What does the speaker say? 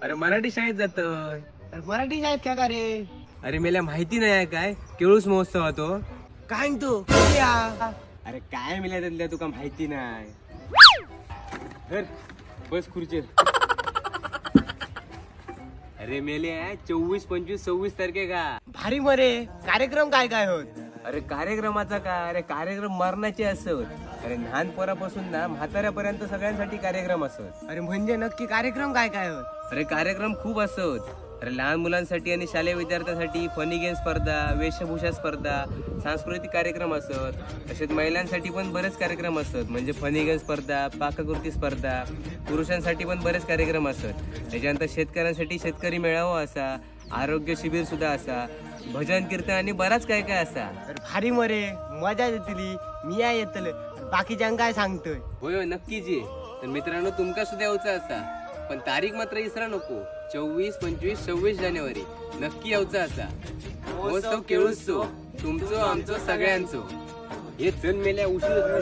अरे मराठी शाळेत जातोय. मराठी शाळेत काय का रे? अरे मला माहिती नाही काय केळूस महोत्सव तो काय तू? अरे काय मिळाल्या त्यातल्या तुका माहिती नाही. धर, बस खुर्चीत. अरे मेले 24, 25, 26 तारखेका भारी मरे. कार्यक्रम काय काय होत? अरे कार्यक्रमाचा काय, अरे कार्यक्रम मरणाचे असत. अरे लहान पोरापासून ना म्हाताऱ्यापर्यंत सगळ्यांसाठी कार्यक्रम असत. अरे म्हणजे नक्की कार्यक्रम काय काय होत? अरे कार्यक्रम खूप असत. अरे लहान मुलांसाठी आणि शालेय विद्यार्थ्यांसाठी फनी गेम स्पर्धा, वेशभूषा स्पर्धा, सांस्कृतिक कार्यक्रम असत. तसेच महिलांसाठी पण बरेच कार्यक्रम असत. म्हणजे फनी गेम स्पर्धा, पाककृती स्पर्धा. पुरुषांसाठी पण बरेच कार्यक्रम असत. त्याच्यानंतर शेतकऱ्यांसाठी शेतकरी मेळावा असा, आरोग्य शिबिर सुद्धा असा, भजन कीर्तन आणि बराच काय काय असा. भारी मरे, मजा येतली. मी या येतल, बाकीच्या काय सांगतोय? होय नक्कीच ये. तर मित्रांनो तुमका सुद्धा यायचं असा, पण तारीख मात्र इसरा नको. 24, 25, 26 जानेवारी नक्की यायचं असा. महोत्सव केळूसचो, तुमचो आमचो सगळ्यांचो. हे चल मेल्या उशीर